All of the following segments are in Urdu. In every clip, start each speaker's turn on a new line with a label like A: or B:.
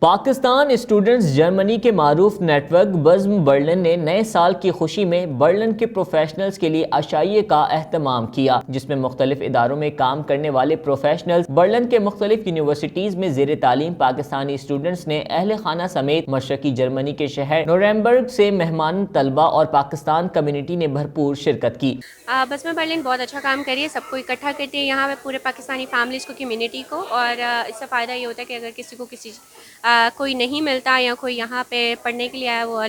A: پاکستان اسٹوڈنٹس جرمنی کے معروف نیٹ ورک بزم برلن نے نئے سال کی خوشی میں برلن کے پروفیشنلز کے لیے عشائیے کا اہتمام کیا، جس میں مختلف اداروں میں کام کرنے والے پروفیشنلز برلن کے مختلف یونیورسٹیز میں زیر تعلیم پاکستانی اسٹوڈنٹس نے اہل خانہ سمیت مشرقی جرمنی کے شہر نورمبرگ سے مہمان طلبہ اور پاکستان کمیونٹی نے بھرپور شرکت کی۔
B: بزم برلن بہت اچھا کام کری ہے، سب کو اکٹھا کرتی ہے یہاں پہ، پورے پاکستانی فیملیز کو، کمیونٹی کو، اور اس سے فائدہ یہ ہوتا ہے کہ اگر کسی کو کوئی نہیں ملتا یا کوئی یہاں پہ پڑھنے کے لیے آیا وہ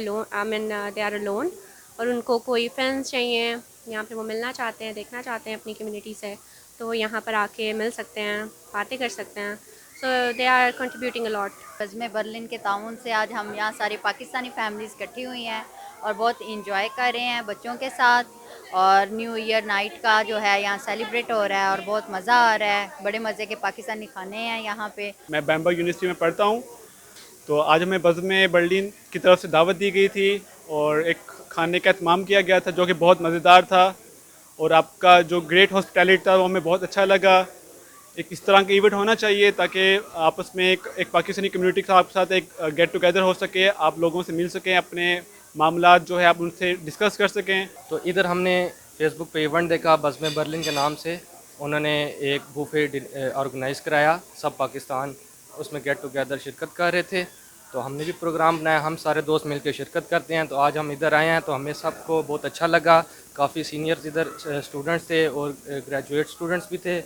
B: دے آر الون، اور ان کو کوئی فرینڈس چاہیے یہاں پہ، وہ ملنا چاہتے ہیں، دیکھنا چاہتے ہیں اپنی کمیونٹی سے، تو وہ یہاں پر آ کے مل سکتے ہیں، باتیں کر سکتے ہیں، سو دے آر کنٹریبیوٹنگ اے لاٹ۔
C: بزم برلن کے تعاون سے آج ہم یہاں ساری پاکستانی فیملیز اکٹھی ہوئی ہیں اور بہت انجوائے کر رہے ہیں بچوں کے ساتھ، اور نیو ایئر نائٹ کا جو ہے یہاں سیلیبریٹ ہو رہا ہے اور بہت مزہ آ رہا ہے، بڑے مزے کے پاکستانی کھانے ہیں یہاں پہ۔
D: میں بیمبرگ یونیورسٹی میں پڑھتا ہوں، تو آج ہمیں بزم برلن کی طرف سے دعوت دی گئی تھی اور ایک کھانے کا اہتمام کیا گیا تھا جو کہ بہت مزیدار تھا، اور آپ کا جو گریٹ ہاسپٹیلٹی تھا وہ ہمیں بہت اچھا لگا۔ ایک اس طرح کا ایونٹ ہونا چاہیے تاکہ آپس میں ایک پاکستانی کمیونٹی کے ساتھ ایک گیٹ ٹوگیدر ہو سکے، آپ لوگوں سے مل سکیں، اپنے معاملات جو ہے آپ ان سے ڈسکس کر سکیں۔
E: تو ادھر ہم نے فیس بک پہ ایونٹ دیکھا بزم برلن کے نام سے، انہوں نے ایک بوفے آرگنائز کرایا، سب پاکستان اس میں گیٹ ٹوگیدر شرکت کر رہے تھے، تو ہم نے بھی پروگرام بنایا، ہم سارے دوست مل کے شرکت کرتے ہیں، تو آج ہم ادھر آئے ہیں تو ہمیں سب کو بہت اچھا لگا، کافی سینئرز ادھر اسٹوڈنٹس تھے اور گریجویٹ اسٹوڈنٹس بھی تھے،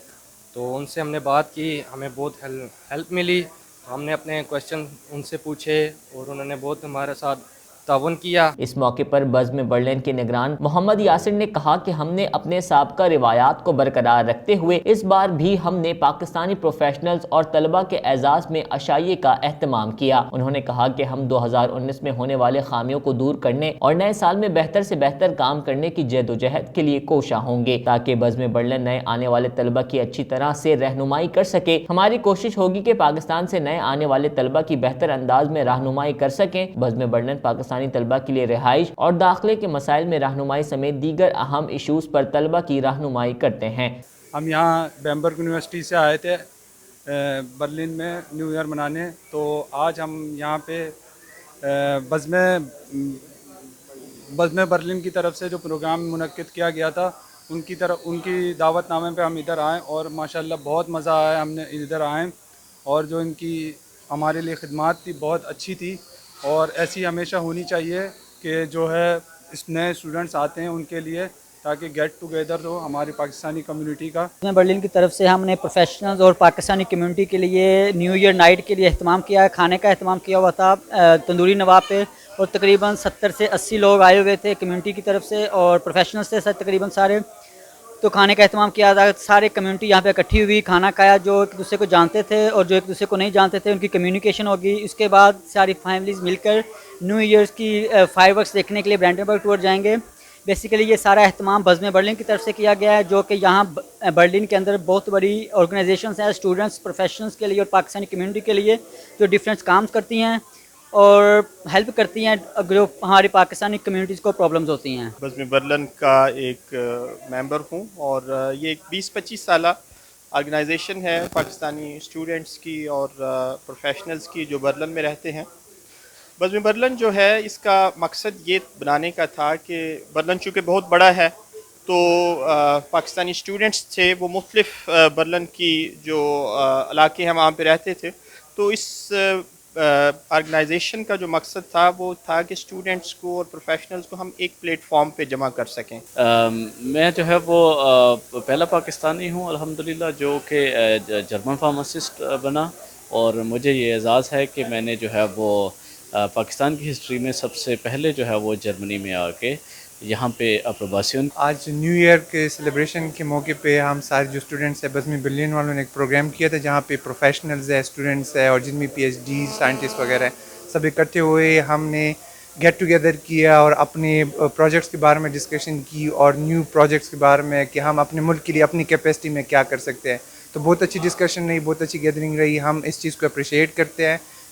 E: تو ان سے ہم نے بات کی، ہمیں بہت ہیلپ ملی، ہم نے اپنے کویشچن ان سے پوچھے اور انہوں نے بہت ہمارے ساتھ تعاون کیا۔
A: اس موقع پر بزم برلن کے نگران محمد یاسر نے کہا کہ ہم نے اپنے سابقہ روایات کو برقرار رکھتے ہوئے اس بار بھی ہم نے پاکستانی پروفیشنلز اور طلبہ کے اعزاز میں عشائیے کا اہتمام کیا۔ انہوں نے کہا کہ ہم 2019 میں ہونے والے خامیوں کو دور کرنے اور نئے سال میں بہتر سے بہتر کام کرنے کی جدوجہد کے لیے کوشاں ہوں گے تاکہ بزم برلن نئے آنے والے طلبہ کی اچھی طرح سے رہنمائی کر سکے۔ ہماری کوشش ہوگی کہ پاکستان سے نئے آنے والے طلبہ کی بہتر انداز میں رہنمائی کر سکیں۔ بزم برلن پاکستانی طلبہ کے لیے رہائش اور داخلے کے مسائل میں رہنمائی سمیت دیگر اہم ایشوز پر طلبہ کی رہنمائی کرتے ہیں۔
D: ہم یہاں بیمبرگ یونیورسٹی سے آئے تھے برلن میں نیو ایئر منانے، تو آج ہم یہاں پہ بزم برلن کی طرف سے جو پروگرام منعقد کیا گیا تھا ان کی دعوت نامے پہ ہم ادھر آئیں، اور ماشاءاللہ بہت مزہ آیا، ہم نے ادھر آئیں، اور جو ان کی ہمارے لیے خدمات تھی بہت اچھی تھی، اور ایسی ہمیشہ ہونی چاہیے کہ جو ہے اس نئے اسٹوڈنٹس آتے ہیں ان کے لیے، تاکہ گیٹ ٹوگیدر ہو ہماری پاکستانی کمیونٹی کا۔
F: برلن کی طرف سے ہم نے پروفیشنلز اور پاکستانی کمیونٹی کے لیے نیو ایئر نائٹ کے لیے اہتمام کیا ہے، کھانے کا اہتمام کیا ہوا تھا تندوری نواب پہ، اور تقریباً 70 سے 80 لوگ آئے ہوئے تھے کمیونٹی کی طرف سے، اور پروفیشنلز تھے تقریباً سارے، تو کھانے کا اہتمام کیا تھا، سارے کمیونٹی یہاں پہ اکٹھی ہوئی، کھانا کھایا، جو ایک دوسرے کو جانتے تھے اور جو ایک دوسرے کو نہیں جانتے تھے ان کی کمیونیکیشن ہوگی۔ اس کے بعد ساری فیملیز مل کر نیو ایئرس کی فائر ورکس دیکھنے کے لیے برانڈنبرگ ٹور جائیں گے۔ بیسیکلی یہ سارا اہتمام بزم برلن کی طرف سے کیا گیا ہے، جو کہ یہاں برلن کے اندر بہت بڑی آرگنائزیشنز ہیں اسٹوڈنٹس پروفیشنلز کے لیے اور پاکستانی کمیونٹی کے لیے، جو ڈفرینٹ کام کرتی ہیں اور ہیلپ کرتی ہیں جو ہماری پاکستانی کمیونٹیز کو پرابلمز ہوتی ہیں۔
G: بزم برلن کا ایک ممبر ہوں، اور یہ ایک 20-25 سالہ آرگنائزیشن ہے پاکستانی اسٹوڈنٹس کی اور پروفیشنلز کی جو برلن میں رہتے ہیں۔ بزم برلن جو ہے اس کا مقصد یہ بنانے کا تھا کہ برلن چونکہ بہت بڑا ہے، تو پاکستانی اسٹوڈنٹس تھے وہ مختلف برلن کی جو علاقے ہیں وہاں پہ رہتے تھے، تو اس آرگنائزیشن کا جو مقصد تھا وہ تھا کہ اسٹوڈنٹس کو اور پروفیشنلز کو ہم ایک پلیٹ فارم پہ جمع کر سکیں۔
H: میں جو ہے وہ پہلا پاکستانی ہوں الحمدللہ جو کہ جرمن فارماسسٹ بنا، اور مجھے یہ اعزاز ہے کہ میں نے جو ہے وہ پاکستان کی ہسٹری میں سب سے پہلے جو ہے وہ جرمنی میں آ کے یہاں پہ اپروباسیون۔
I: آج نیو ایئر کے سیلیبریشن کے موقع پہ ہم سارے جو اسٹوڈنٹس ہیں بزم برلن والوں نے ایک پروگرام کیا تھا جہاں پہ پروفیشنلز ہے، اسٹوڈنٹس ہے، اور جن میں پی ایچ ڈی سائنٹسٹ وغیرہ ہیں، سب اکٹھے ہوئے، ہم نے گیٹ ٹوگیدر کیا اور اپنے پروجیکٹس کے بارے میں ڈسکشن کی اور نیو پروجیکٹس کے بارے میں کہ ہم اپنے ملک کے لیے اپنی کیپیسٹی میں کیا کر سکتے ہیں۔ تو بہت اچھی ڈسکشن رہی، بہت اچھی گیدرنگ رہی، ہم اس چیز کو اپریشیٹ کرتے ہیں